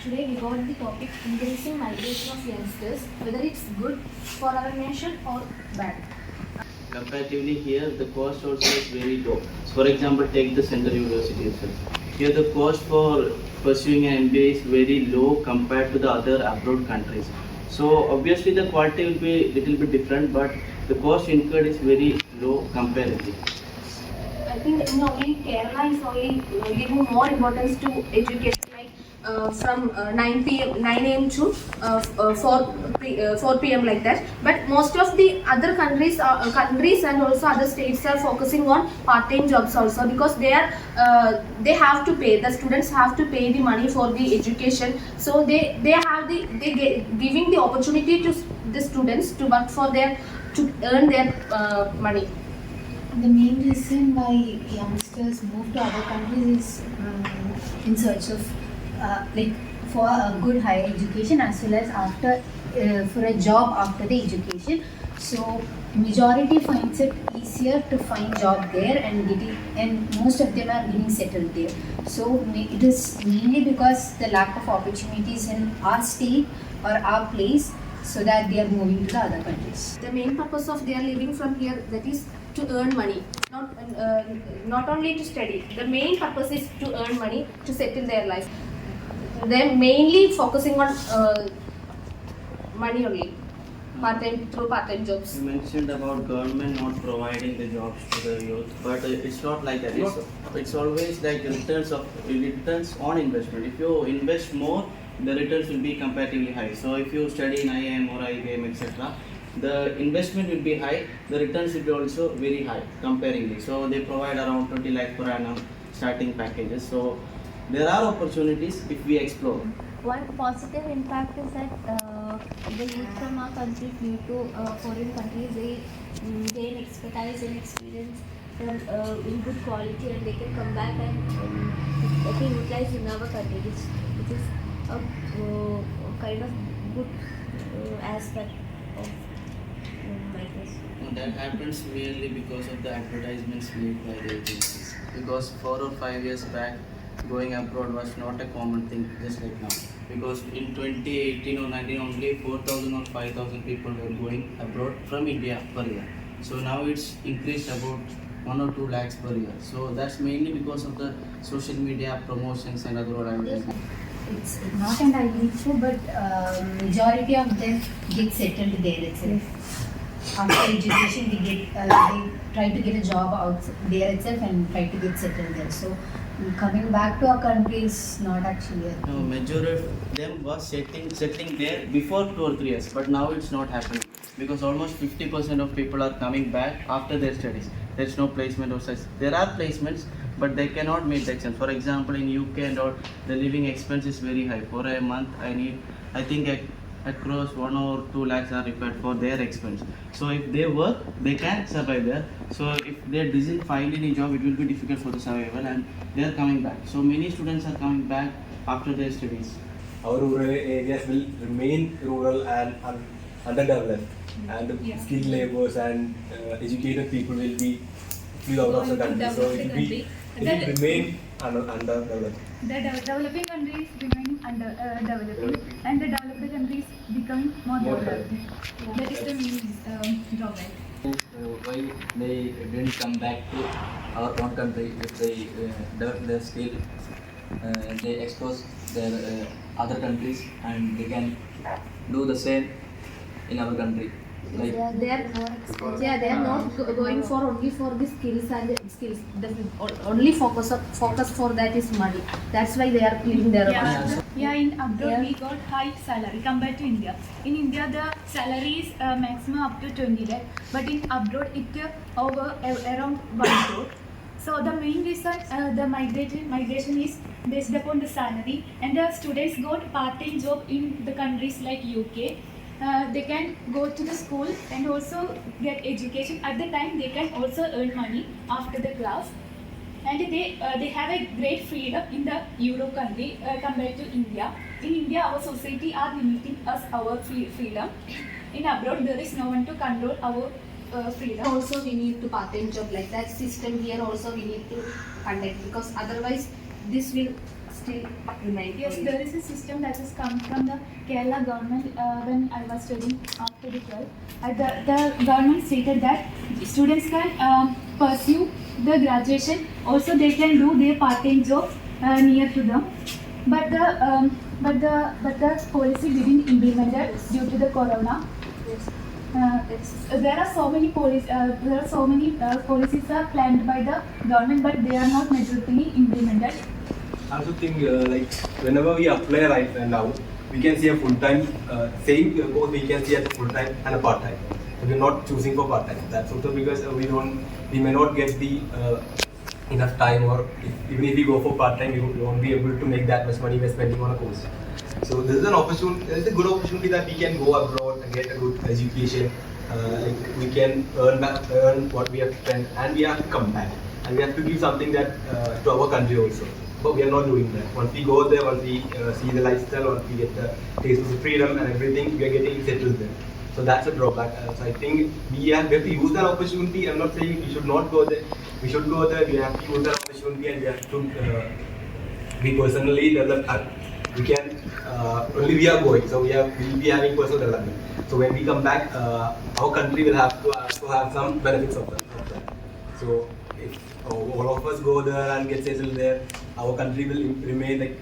Today we got the topic increasing migration of youngsters, whether it's good for our nation or bad. Comparatively here, the cost also is very low. For example, take the Central University itself. Here the cost for pursuing an MBA is very low compared to the other abroad countries. So obviously the quality will be little bit different, but the cost incurred is very low comparatively. I think only Kerala is only giving more importance to education, like from 9 a.m. to 4 p.m. like that. But most of the other countries and also other states are focusing on part-time jobs also, because they have to pay. The students have to pay the money for the education, so giving the opportunity to the students to work for their to earn their money. The main reason why youngsters move to other countries is in search of for a good higher education, as well as for a job after the education. So majority finds it easier to find job there and most of them are getting settled there. So it is mainly because the lack of opportunities in our state or our place, so that they are moving to the other countries. The main purpose of their living from here, that is to earn money, not only to study. The main purpose is to earn money to settle their life. They're mainly focusing on money only, part-time jobs. You mentioned about government not providing the jobs to the youth, but it's not like that. It's always like returns on investment. If you invest more, the returns will be comparatively high. So if you study in IIM or IBM, etc., the investment will be high, the returns will be also very high comparingly. So they provide around 20 lakh per annum starting packages. So there are opportunities if we explore. One positive impact is that the youth from our country flee to foreign countries. They gain expertise and experience from in good quality, and they can come back and utilize in our country, which is a kind of good aspect of migration. That happens merely because of the advertisements made by the agencies. Because 4 or 5 years back, going abroad was not a common thing just like now. Because in 2018 or 19, only 4,000 or 5,000 people were going abroad from India per year. So now it's increased about 1 or 2 lakhs per year. So that's mainly because of the social media promotions and other advertisements. It's not entirely true, but majority of them get settled there itself. After education, they try to get a job out there itself and try to get settled there. So coming back to our country is not actually a No, majority of them was settling there before 2 or 3 years, but now it's not happening because almost 50% of people are coming back after their studies. There's no placement or such. There are placements, but they cannot meet the expense. For example, in UK and all, the living expense is very high. For a month, I think across 1 or 2 lakhs are required for their expense. So if they work, they can survive there. So if they doesn't find any job, it will be difficult for the survival, and they are coming back. So many students are coming back after their studies. Our rural areas will remain rural and underdeveloped, and skilled laborers and educated people will be flew out of the country. So it will remain underdeveloped. The developing countries remain underdeveloped, and the developed countries becoming more developed. That is the main drawback. Why they didn't come back to our own country if they develop their skill, they expose their other countries, and they can do the same in our country. Like They are not going for only for the skills and the skills. The only focus for that is money. That's why they are leaving their country. In abroad we got high salary compared to India. In India the salary is maximum up to 20 lakh, but in abroad it over around 1 crore. So the main reason the migration is based upon the salary, and the students got part-time job in the countries like UK. They can go to the school and also get education. At the time, they can also earn money after the class, and they have a great freedom in the Europe country compared to India. In India, our society are limiting us our freedom. In abroad, there is no one to control our freedom. Also, we need to part-time job like that system here. Also, we need to conduct, because otherwise, this will still remain? Yes, there is a system that has come from the Kerala government when I was studying after the 12th. The government stated that students can pursue the graduation. Also, they can do their part-time job near to them. But the policy didn't implement it due to the corona. There are so many policies are planned by the government, but they are not majorly implemented. I also think like whenever we apply right now, we can see a full-time, same course we can see as a full-time and a part-time. So we're not choosing for part-time. That's also because we may not get the enough time, or even if we go for part-time, we won't be able to make that much money we're spending on a course. So this is an opportunity. There is a good opportunity that we can go abroad and get a good education. Like we can earn what we have spent, and we have to come back, and we have to give something that to our country also. But we are not doing that. Once we go there, once we see the lifestyle, once we get the taste of the freedom and everything, we are getting settled there. So that's a drawback. So I think we have to use that opportunity. I'm not saying we should not go there. We should go there. We have to use that opportunity, and we have to be personally develop. We can only we are going, so we'll be having personal development. So when we come back, our country will have to have some benefits of that. So if all of us go there and get settled there, our country will remain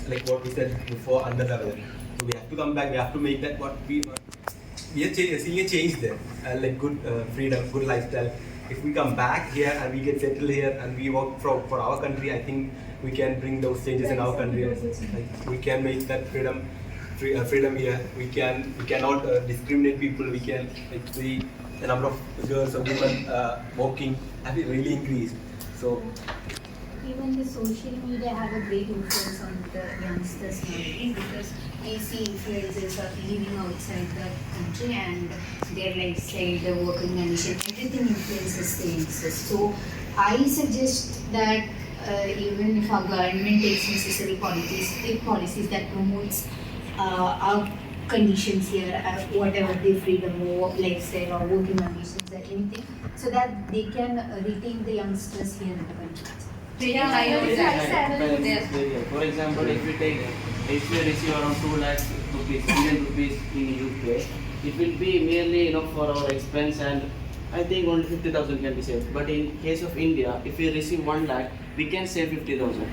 like what we said before, underdeveloped. So we have to come back. We have to make that what we are seeing a change there, like good freedom, good lifestyle. If we come back here and we get settled here and we work for our country, I think we can bring those changes in our country. Like we can make that freedom here. We cannot discriminate people. We can see the number of girls or women walking have really increased. So Even the social media have a great influence on the youngsters nowadays, because we see influencers are living outside the country and their lifestyle, their working condition, everything influences the youngsters. So I suggest that even if our government takes necessary policies that promotes our conditions here, whatever their freedom or lifestyle or working conditions or anything, so that they can retain the youngsters here in the country. Yeah, I For understand. example, if we receive around 2 lakh rupees, Indian rupees in UK, it will be merely enough for our expense, and I think only 50,000 can be saved. But in case of India, if we receive 1 lakh, we can save 50,000.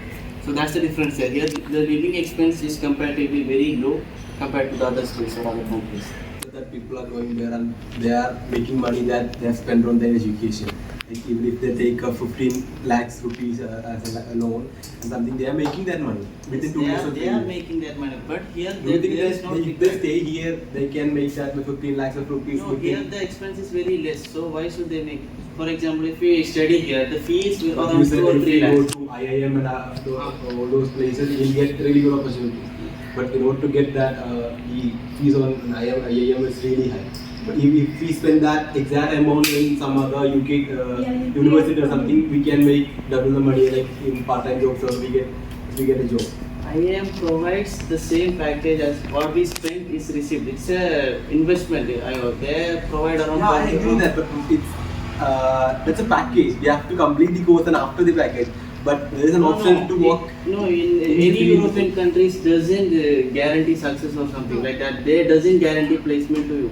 So that's the difference there. Here, the living expense is comparatively very low compared to the other states or other countries. that people are going there and they are making money that they have spent on their education. Like even if they take 15 lakhs rupees as a loan and something, they are making that money within 2 years. They are making that money, but here Do you think there is no. if they stay here, they can make that with 15 lakhs of rupees? No, here the expense is very less. So why should they make? For example, if we study here, the fees will around 2 or 3 go lakhs. to IIM and all those places, you'll get really good opportunities. But in order to get that, the fees on IIM is really high. But if we spend that exact amount in some other UK university or something, we can make double the money, like in part-time jobs, or we get a job. IAM provides the same package as what we spend is received. It's a investment. They provide around. Yeah, I agree that, but it's that's a package. We have to complete the course and after the package. But there is an option to work. No, in any European countries doesn't guarantee success or something like that. They doesn't guarantee placement to you.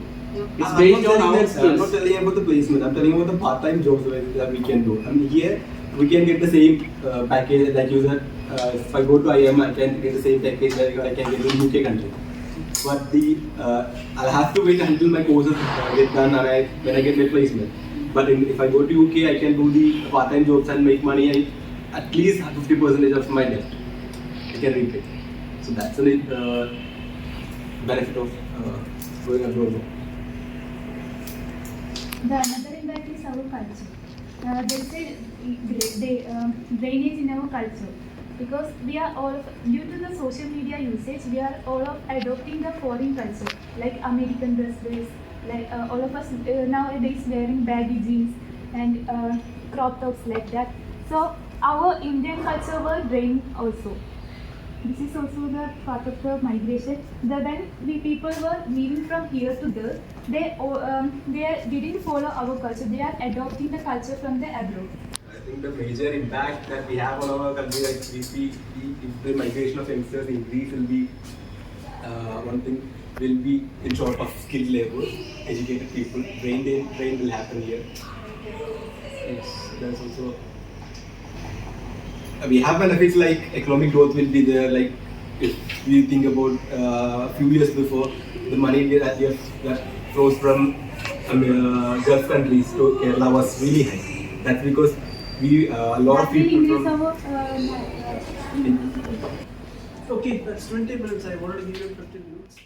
It's based on our I'm not skills. telling about the placement. I'm telling about the part-time jobs that we can do. I mean, here we can get the same package like you said. If I go to IIM, I can get the same package that I can get in UK country. But I'll have to wait until my courses get done and when I get my placement. But if I go to UK, I can do the part-time jobs and make money. And at least 50% of my debt I can repay. So that's a benefit of going abroad. The another impact is our culture. There is a drainage in our culture, because we are all due to the social media usage, we are all of adopting the foreign culture, like American dresses, like all of us nowadays wearing baggy jeans and crop tops like that. So our Indian culture were drained also. This is also the part of the migration. When we people were moving from here to there, they didn't follow our culture. They are adopting the culture from the abroad. think the major impact that we have on our country, like if the migration of youngsters increase, will be one thing will be in short of skilled labor, educated people, brain will happen here. Yes, there's also we have benefits like economic growth will be there. Like if we think about a few years before, the money that flows from Gulf countries to Kerala was really high. That's because a lot of people from. Okay, that's 20 minutes. I wanted to give you 15 minutes.